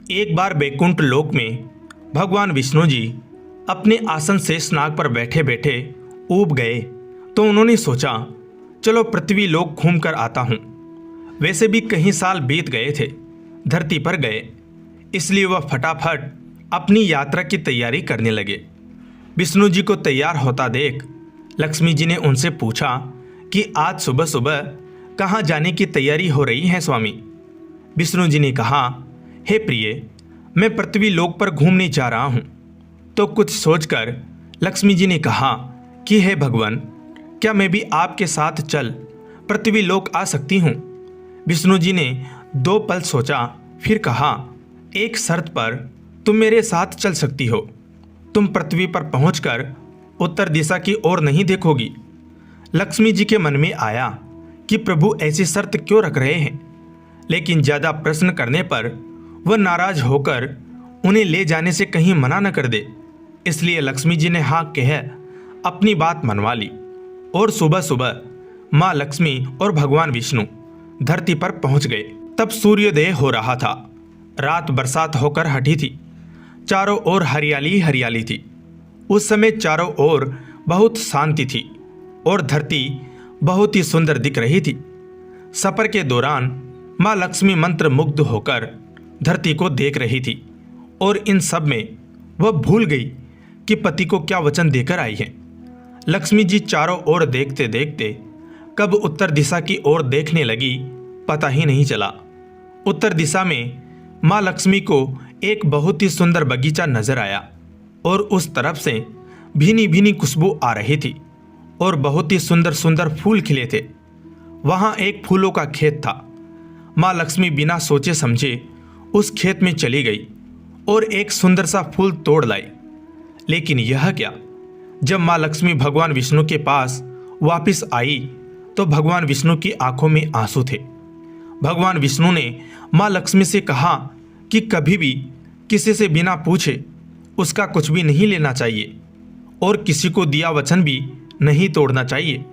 एक बार बैकुंठ लोक में भगवान विष्णु जी अपने आसन से स्नाग पर बैठे बैठे ऊब गए तो उन्होंने सोचा, चलो पृथ्वी लोक घूम कर आता हूँ। वैसे भी कई साल बीत गए थे, धरती पर गए, इसलिए वह फटाफट अपनी यात्रा की तैयारी करने लगे। विष्णु जी को तैयार होता देख लक्ष्मी जी ने उनसे पूछा कि आज सुबह सुबह कहाँ जाने की तैयारी हो रही है स्वामी। विष्णु जी ने कहा, हे प्रिय, मैं पृथ्वी लोक पर घूमने जा रहा हूँ। तो कुछ सोचकर लक्ष्मी जी ने कहा कि हे भगवान, क्या मैं भी आपके साथ चल पृथ्वी लोक आ सकती हूँ। विष्णु जी ने 2 पल सोचा, फिर कहा, एक शर्त पर तुम मेरे साथ चल सकती हो। तुम पृथ्वी पर पहुंचकर उत्तर दिशा की ओर नहीं देखोगी। लक्ष्मी जी के मन में आया कि प्रभु ऐसी शर्त क्यों रख रहे हैं, लेकिन ज़्यादा प्रश्न करने पर वह नाराज होकर उन्हें ले जाने से कहीं मना न कर दे, इसलिए लक्ष्मी जी ने हाँ कह अपनी बात मनवा ली। और सुबह सुबह माँ लक्ष्मी और भगवान विष्णु धरती पर पहुंच गए। तब सूर्योदय हो रहा था, रात बरसात होकर हटी थी, चारों ओर हरियाली हरियाली थी। उस समय चारों ओर बहुत शांति थी और धरती बहुत ही सुंदर दिख रही थी। सफर के दौरान माँ लक्ष्मी मंत्र मुग्ध होकर धरती को देख रही थी और इन सब में वह भूल गई कि पति को क्या वचन देकर आई है। लक्ष्मी जी चारों ओर देखते देखते कब उत्तर दिशा की ओर देखने लगी, पता ही नहीं चला। उत्तर दिशा में माँ लक्ष्मी को एक बहुत ही सुंदर बगीचा नजर आया और उस तरफ से भीनी भीनी खुशबू आ रही थी और बहुत ही सुंदर सुंदर फूल खिले थे। वहाँ एक फूलों का खेत था। माँ लक्ष्मी बिना सोचे समझे उस खेत में चली गई और एक सुंदर सा फूल तोड़ लाई। लेकिन यह क्या, जब माँ लक्ष्मी भगवान विष्णु के पास वापस आई तो भगवान विष्णु की आंखों में आंसू थे। भगवान विष्णु ने माँ लक्ष्मी से कहा कि कभी भी किसी से बिना पूछे उसका कुछ भी नहीं लेना चाहिए और किसी को दिया वचन भी नहीं तोड़ना चाहिए।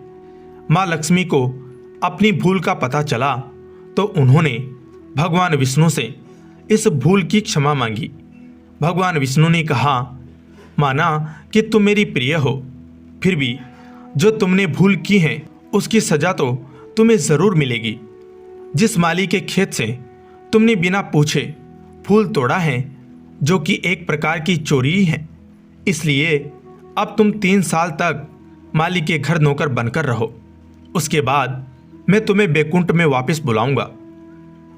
माँ लक्ष्मी को अपनी भूल का पता चला तो उन्होंने भगवान विष्णु से इस भूल की क्षमा मांगी। भगवान विष्णु ने कहा, माना कि तुम मेरी प्रिय हो, फिर भी जो तुमने भूल की है उसकी सजा तो तुम्हें जरूर मिलेगी। जिस माली के खेत से तुमने बिना पूछे फूल तोड़ा है, जो कि एक प्रकार की चोरी ही है, इसलिए अब तुम 3 साल तक माली के घर नौकर बनकर रहो। उसके बाद मैं तुम्हें बैकुंठ में वापस बुलाऊंगा।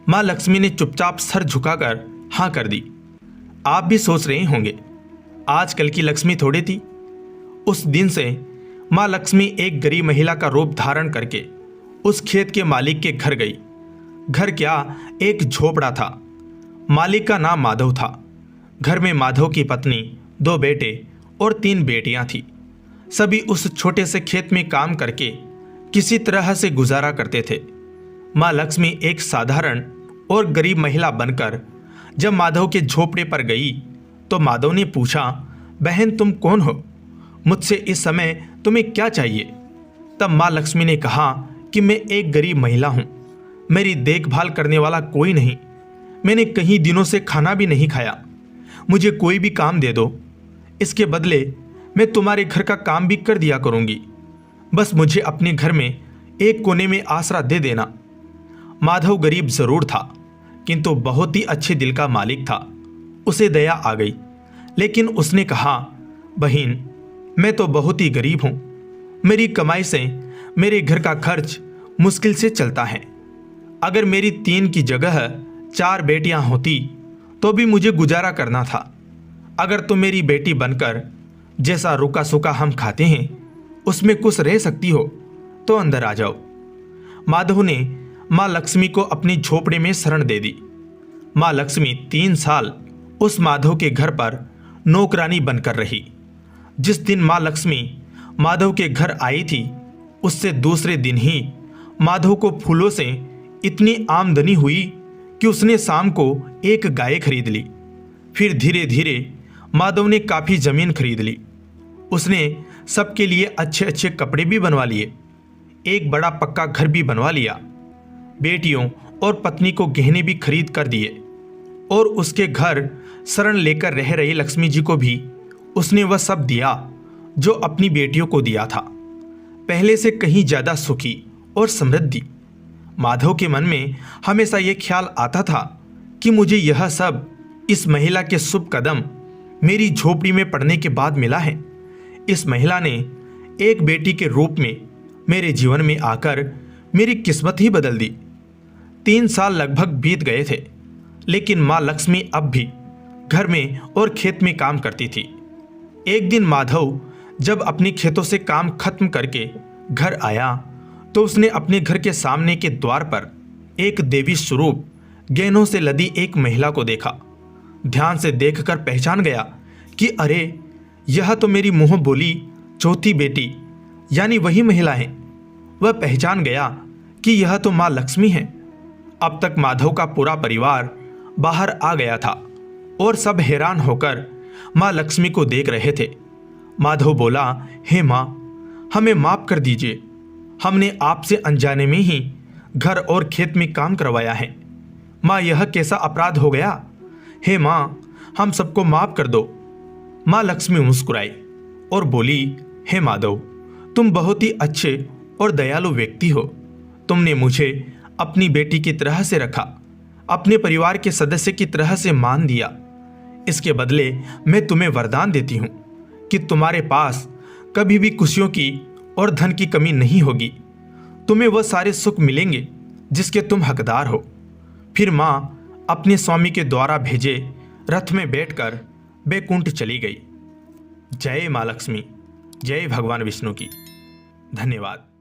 माँ लक्ष्मी ने चुपचाप सर झुकाकर हाँ कर दी। आप भी सोच रहे होंगे, आजकल की लक्ष्मी थोड़ी थी। उस दिन से माँ लक्ष्मी एक गरीब महिला का रूप धारण करके उस खेत के मालिक के घर गई। घर क्या, एक झोपड़ा था। मालिक का नाम माधव था। घर में माधव की पत्नी, 2 बेटे और 3 बेटियां थी। सभी उस छोटे से खेत में काम करके किसी तरह से गुजारा करते थे। माँ लक्ष्मी एक साधारण और गरीब महिला बनकर जब माधव के झोपड़े पर गई तो माधव ने पूछा, बहन तुम कौन हो, मुझसे इस समय तुम्हें क्या चाहिए। तब माँ लक्ष्मी ने कहा कि मैं एक गरीब महिला हूँ, मेरी देखभाल करने वाला कोई नहीं, मैंने कई दिनों से खाना भी नहीं खाया, मुझे कोई भी काम दे दो, इसके बदले मैं तुम्हारे घर का काम भी कर दिया करूँगी, बस मुझे अपने घर में एक कोने में आसरा दे देना। माधव गरीब जरूर था, किंतु बहुत ही अच्छे दिल का मालिक था। उसे दया आ गई, लेकिन उसने कहा, बहन मैं तो बहुत ही गरीब हूँ, मेरी कमाई से मेरे घर का खर्च मुश्किल से चलता है। अगर मेरी 3 की जगह 4 बेटियां होती तो भी मुझे गुजारा करना था। अगर तुम मेरी बेटी बनकर जैसा रूखा सूखा हम खाते हैं उसमें कुछ रह सकती हो तो अंदर आ जाओ। माधव ने माँ लक्ष्मी को अपनी झोपड़े में शरण दे दी। माँ लक्ष्मी 3 साल उस माधव के घर पर नौकरानी बनकर रही। जिस दिन माँ लक्ष्मी माधव के घर आई थी उससे दूसरे दिन ही माधव को फूलों से इतनी आमदनी हुई कि उसने शाम को एक गाय खरीद ली। फिर धीरे धीरे माधव ने काफ़ी ज़मीन खरीद ली। उसने सबके लिए अच्छे अच्छे कपड़े भी बनवा लिए, एक बड़ा पक्का घर भी बनवा लिया। बेटियों और पत्नी को गहने भी खरीद कर दिए और उसके घर शरण लेकर रह रही लक्ष्मी जी को भी उसने वह सब दिया जो अपनी बेटियों को दिया था, पहले से कहीं ज्यादा सुखी और समृद्धि। माधव के मन में हमेशा यह ख्याल आता था कि मुझे यह सब इस महिला के शुभ कदम मेरी झोपड़ी में पड़ने के बाद मिला है। इस महिला ने एक बेटी के रूप में मेरे जीवन में आकर मेरी किस्मत ही बदल दी। 3 साल लगभग बीत गए थे, लेकिन माँ लक्ष्मी अब भी घर में और खेत में काम करती थी। एक दिन माधव जब अपनी खेतों से काम खत्म करके घर आया तो उसने अपने घर के सामने के द्वार पर एक देवी स्वरूप गहनों से लदी एक महिला को देखा। ध्यान से देखकर पहचान गया कि अरे, यह तो मेरी मुंह बोली चौथी बेटी यानी वही महिला है। वह पहचान गया कि यह तो माँ लक्ष्मी है। अब तक माधव का पूरा परिवार बाहर आ गया था और सब हैरान होकर माँ लक्ष्मी को देख रहे थे। माधव बोला, हे माँ, हमें माफ कर दीजिए, हमने आपसे अनजाने में ही घर और खेत में काम करवाया है। माँ, यह कैसा अपराध हो गया? हे माँ, हम सबको माफ कर दो। माँ लक्ष्मी मुस्कुराई और बोली, हे माधव, तुम बहुत ही अच्छे और दयालु व्यक्ति हो। तुमने मुझे अपनी बेटी की तरह से रखा, अपने परिवार के सदस्य की तरह से मान दिया। इसके बदले मैं तुम्हें वरदान देती हूँ कि तुम्हारे पास कभी भी खुशियों की और धन की कमी नहीं होगी। तुम्हें वह सारे सुख मिलेंगे जिसके तुम हकदार हो। फिर माँ अपने स्वामी के द्वारा भेजे रथ में बैठकर बैकुंठ चली गई। जय माँ लक्ष्मी, जय भगवान विष्णु की। धन्यवाद।